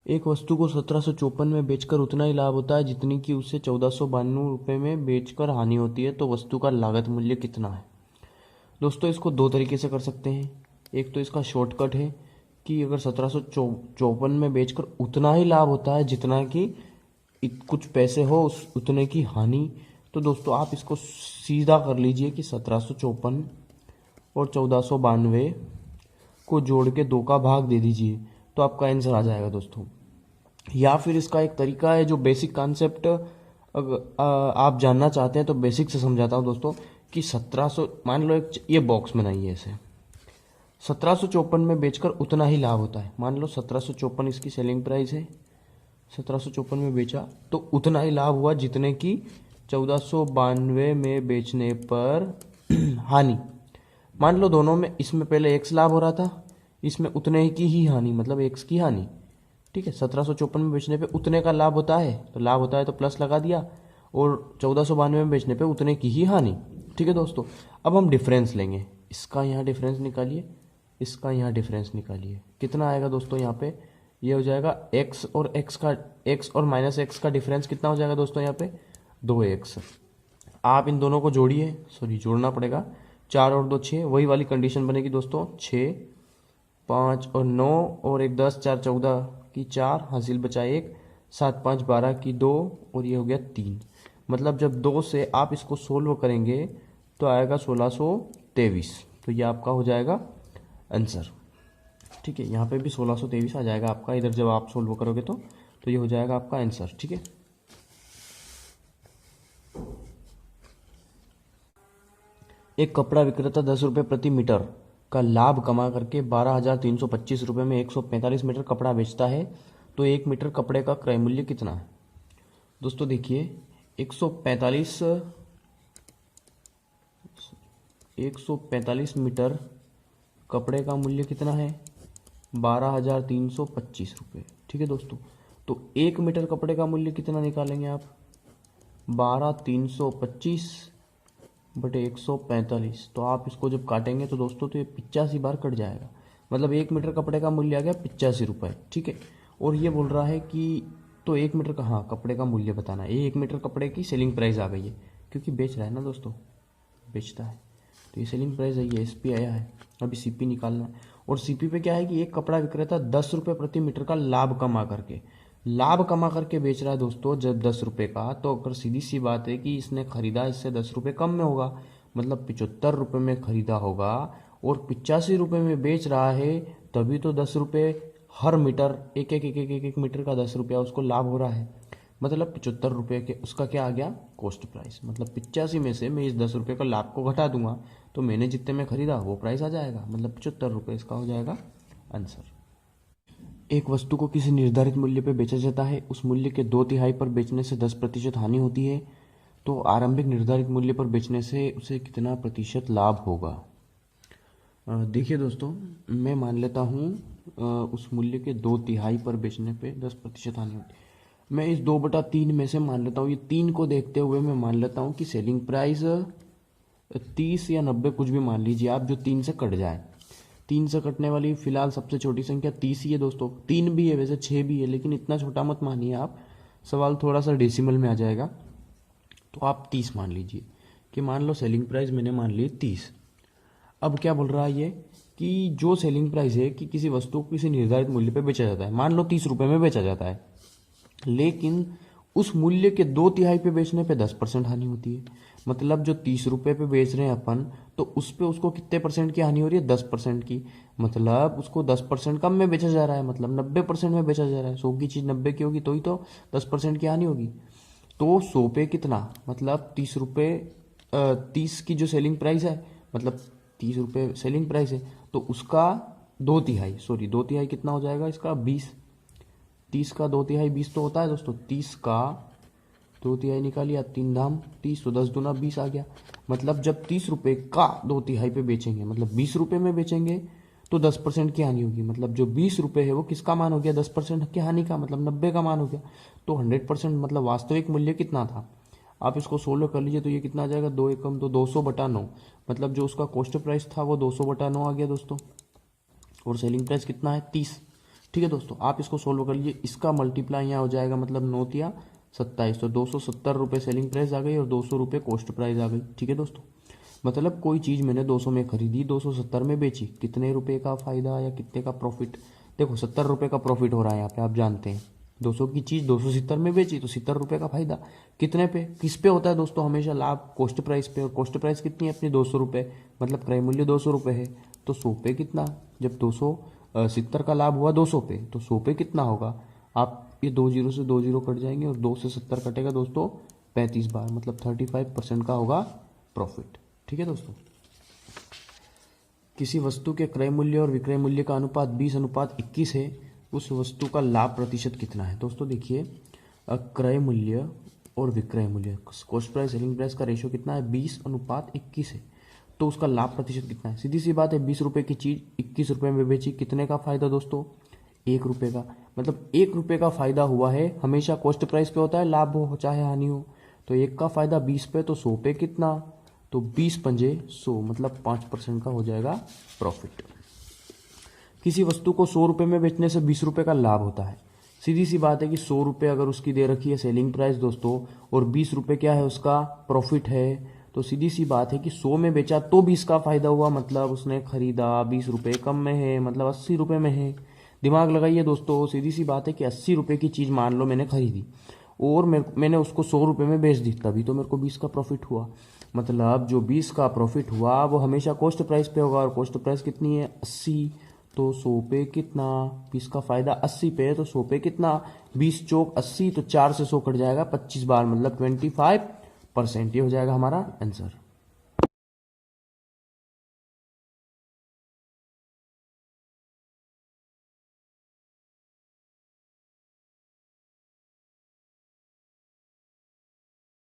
एक वस्तु को 1754 में बेचकर उतना ही लाभ होता है जितनी कि उसे 1492 रुपये में बेचकर हानि होती है, तो वस्तु का लागत मूल्य कितना है। दोस्तों इसको दो तरीके से कर सकते हैं। एक तो इसका शॉर्टकट है कि अगर 1754 में बेचकर उतना ही लाभ होता है जितना कि कुछ पैसे हो उस उतने की हानि, तो दोस्तों आप इसको सीधा कर लीजिए कि 1754 और 1492 को जोड़ के 2 का भाग दे दीजिए, तो आपका आंसर आ जाएगा दोस्तों। या फिर इसका एक तरीका है जो बेसिक कॉन्सेप्ट आप जानना चाहते हैं तो बेसिक से समझाता हूँ दोस्तों कि 1700 मान लो एक ये बॉक्स बनाइए ऐसे, 1754 में बेचकर उतना ही लाभ होता है। मान लो 1754 इसकी सेलिंग प्राइस है, 1754 में बेचा तो उतना ही लाभ हुआ जितने की 1492 में बेचने पर हानि। मान लो दोनों में, इसमें पहले एक्स लाभ हो रहा था, इसमें उतने की ही हानि, मतलब एक्स की हानि। ठीक है, 1754 में बेचने पे उतने का लाभ होता है, तो लाभ होता है तो प्लस लगा दिया, और 1492 में बेचने पे उतने की ही हानि। ठीक है दोस्तों, अब हम डिफरेंस लेंगे, इसका यहाँ डिफरेंस निकालिए, इसका यहाँ डिफरेंस निकालिए। कितना आएगा दोस्तों यहाँ पे, ये हो जाएगा एक्स और एक्स का, एक्स और माइनस एक्स का डिफरेंस कितना हो जाएगा दोस्तों यहाँ पे 2x। आप इन दोनों को जोड़िए, सॉरी जोड़ना पड़ेगा, 4 और 2 6, वही वाली कंडीशन बनेगी दोस्तों, 6 5 और 9 और 1 10, 4 14 की 4, हासिल बचा 1, 7 5 12 की 2 और ये हो गया 3। मतलब जब 2 से आप इसको सोल्व करेंगे तो आएगा 1623, तो ये आपका हो जाएगा आंसर। ठीक है, यहाँ पे भी 1623 आ जाएगा आपका, इधर जब आप सोल्व करोगे तो ये हो जाएगा आपका आंसर। ठीक है, एक कपड़ा विक्रेता 10 रुपये प्रति मीटर का लाभ कमा करके 12,325 रुपये में 145 मीटर कपड़ा बेचता है, तो 1 मीटर कपड़े का क्रय मूल्य कितना है। दोस्तों देखिए 145 मीटर कपड़े का मूल्य कितना है 12,325 रुपये। ठीक है दोस्तों, तो 1 मीटर कपड़े का मूल्य कितना निकालेंगे आप, 12,325 बटे 145, तो आप इसको जब काटेंगे तो दोस्तों तो ये 85 बार कट जाएगा, मतलब 1 मीटर कपड़े का मूल्य आ गया 85 रुपये। ठीक है, और ये बोल रहा है कि तो 1 मीटर का, हाँ कपड़े का मूल्य बताना है, ये 1 मीटर कपड़े की सेलिंग प्राइस आ गई है, क्योंकि बेच रहा है ना दोस्तों, बेचता है, तो ये सेलिंग प्राइस है, ये एसपी आया है, अभी सीपी निकालना है। और सीपी पे क्या है कि एक कपड़ा विक्रेता 10 रुपये प्रति मीटर का लाभ कमा करके बेच रहा है दोस्तों जब 10 रुपये का, तो अगर सीधी सी बात है कि इसने खरीदा इससे 10 रुपये कम में होगा, मतलब 75 रुपये में खरीदा होगा और 85 रुपये में बेच रहा है, तभी तो 10 रुपये हर मीटर, एक मीटर का 10 रुपया उसको लाभ हो रहा है, मतलब 75 रुपये के उसका क्या आ गया कॉस्ट प्राइस, मतलब 85 में से मैं इस 10 रुपये का लाभ को घटा दूंगा तो मैंने जितने में खरीदा वो प्राइस आ जाएगा, मतलब 75 रुपये इसका हो जाएगा आंसर। एक वस्तु को किसी निर्धारित मूल्य पर बेचा जाता है, उस मूल्य के 2/3 पर बेचने से 10% हानि होती है, तो आरंभिक निर्धारित मूल्य पर बेचने से उसे कितना प्रतिशत लाभ होगा। देखिए दोस्तों, मैं मान लेता हूँ उस मूल्य के 2/3 पर बेचने पे 10% हानि होती है। मैं इस 2/3 में से मान लेता हूँ, ये 3 को देखते हुए मैं मान लेता हूँ कि सेलिंग प्राइस 30 या 90 कुछ भी मान लीजिए आप, जो 3 से कट जाए। 3 से कटने वाली फिलहाल सबसे छोटी संख्या 30 ही है दोस्तों, 3 भी है वैसे, 6 भी है, लेकिन इतना छोटा मत मानिए आप, सवाल थोड़ा सा डेसिमल में आ जाएगा, तो आप 30 मान लीजिए कि मान लो सेलिंग प्राइस मैंने मान ली 30। अब क्या बोल रहा है ये कि जो सेलिंग प्राइस है कि किसी वस्तु को किसी निर्धारित मूल्य पे बेचा जाता है, मान लो 30 रुपये में बेचा जाता है, लेकिन उस मूल्य के 2/3 पे बेचने पे 10% हानि होती है। मतलब जो 30 रुपये पे बेच रहे हैं अपन, तो उस पे उसको कितने परसेंट की हानि हो रही है 10% की, मतलब उसको 10% कम में बेचा जा रहा है, मतलब 90% में बेचा जा रहा है। 100 की चीज़ 90 की होगी तो ही तो 10% की हानि होगी। तो 100 पे कितना, मतलब 30 रुपये, 30 की जो सेलिंग प्राइस है, मतलब 30 रुपये सेलिंग प्राइस है, तो उसका 2/3 कितना हो जाएगा इसका 20। 30 का 2/3 20 तो होता है दोस्तों, 30 का 2/3 निकालिए, 3 दाम 30, तो 10 दूना 20 आ गया। मतलब जब 30 रुपये का 2/3 पे बेचेंगे, मतलब 20 रुपये में बेचेंगे, तो 10% की हानि होगी, मतलब जो 20 रुपये है वो किसका मान हो गया 10% की हानि का, मतलब 90 का मान हो गया। तो 100%, मतलब वास्तविक मूल्य कितना था, आप इसको सोल्व कर लीजिए, तो ये कितना आ जाएगा, 2 एकम तो 200/9, मतलब जो उसका कॉस्ट प्राइस था वो 200/9 आ गया दोस्तों, और सेलिंग प्राइस कितना है 30। ठीक है दोस्तों, आप इसको सोल्व कर लीजिए। इसका मल्टीप्लाई यहाँ हो जाएगा, मतलब 9 या 27, तो 270 रुपये सेलिंग प्राइस आ गई और 200 रुपये कॉस्ट प्राइस आ गई। ठीक है दोस्तों, मतलब कोई चीज़ मैंने 200 में खरीदी, 270 में बेची, कितने रुपए का फ़ायदा या कितने का प्रॉफिट? देखो 70 रुपये का प्रॉफिट हो रहा है यहाँ पे, आप जानते हैं। 200 की चीज़ 270 में बेची तो 70 रुपये का फायदा। कितने पे, किस पे होता है दोस्तों? हमेशा लाभ कॉस्ट प्राइस पे, और कॉस्ट प्राइस कितनी है अपनी? 200 रुपये, मतलब क्रय मूल्य 200 रुपये है, तो 100 पे कितना? जब 270 का लाभ हुआ 200 पे, तो 100 पे कितना होगा? आप ये 2 जीरो से 2 जीरो कट जाएंगे और 2 से 70 कटेगा दोस्तों 35 बार, मतलब 35% का होगा प्रॉफिट। ठीक है दोस्तों, किसी वस्तु के क्रय मूल्य और विक्रय मूल्य का अनुपात 20:21 है, उस वस्तु का लाभ प्रतिशत कितना है? दोस्तों देखिए, क्रय मूल्य और विक्रय मूल्य, कॉस्ट प्राइस सेलिंग प्राइस का रेशियो कितना है? 20:21 है, तो उसका लाभ प्रतिशत कितना है? सीधी सी बात है, 20 रुपये की चीज़ 21 रुपये में बेची, कितने का फायदा दोस्तों? 1 रुपये का, मतलब 1 रुपये का फायदा हुआ है। हमेशा कॉस्ट प्राइस पे होता है, लाभ हो चाहे हानि हो, तो 1 का फायदा 20 पे, तो 100 पे कितना? तो 20 पंजे 100, मतलब 5% का हो जाएगा प्रॉफिट। किसी वस्तु को 100 रुपये में बेचने से 20 रुपये का लाभ होता है। सीधी सी बात है कि 100 रुपये अगर उसकी दे रखी है सेलिंग प्राइस दोस्तों, और 20 रुपये क्या है उसका प्रॉफिट है, तो सीधी सी बात है कि 100 में बेचा तो 20 का फायदा हुआ, मतलब उसने खरीदा 20 रुपये कम में है, मतलब 80 रुपये में है। दिमाग लगाइए दोस्तों, सीधी सी बात है कि 80 रुपये की चीज़ मान लो मैंने खरीदी और मैंने उसको 100 रुपये में बेच दी, तभी तो मेरे को 20 का प्रॉफिट हुआ। मतलब जो 20 का प्रॉफिट हुआ वो हमेशा कॉस्ट प्राइस पे होगा, और कॉस्ट प्राइस कितनी है? 80, तो 100 पे कितना? 20 का फायदा 80 पे है, तो 100 पे कितना? 20 चौक 80, तो 4 से 100 कट जाएगा 25 बार, मतलब 25%। ये हो जाएगा हमारा आंसर।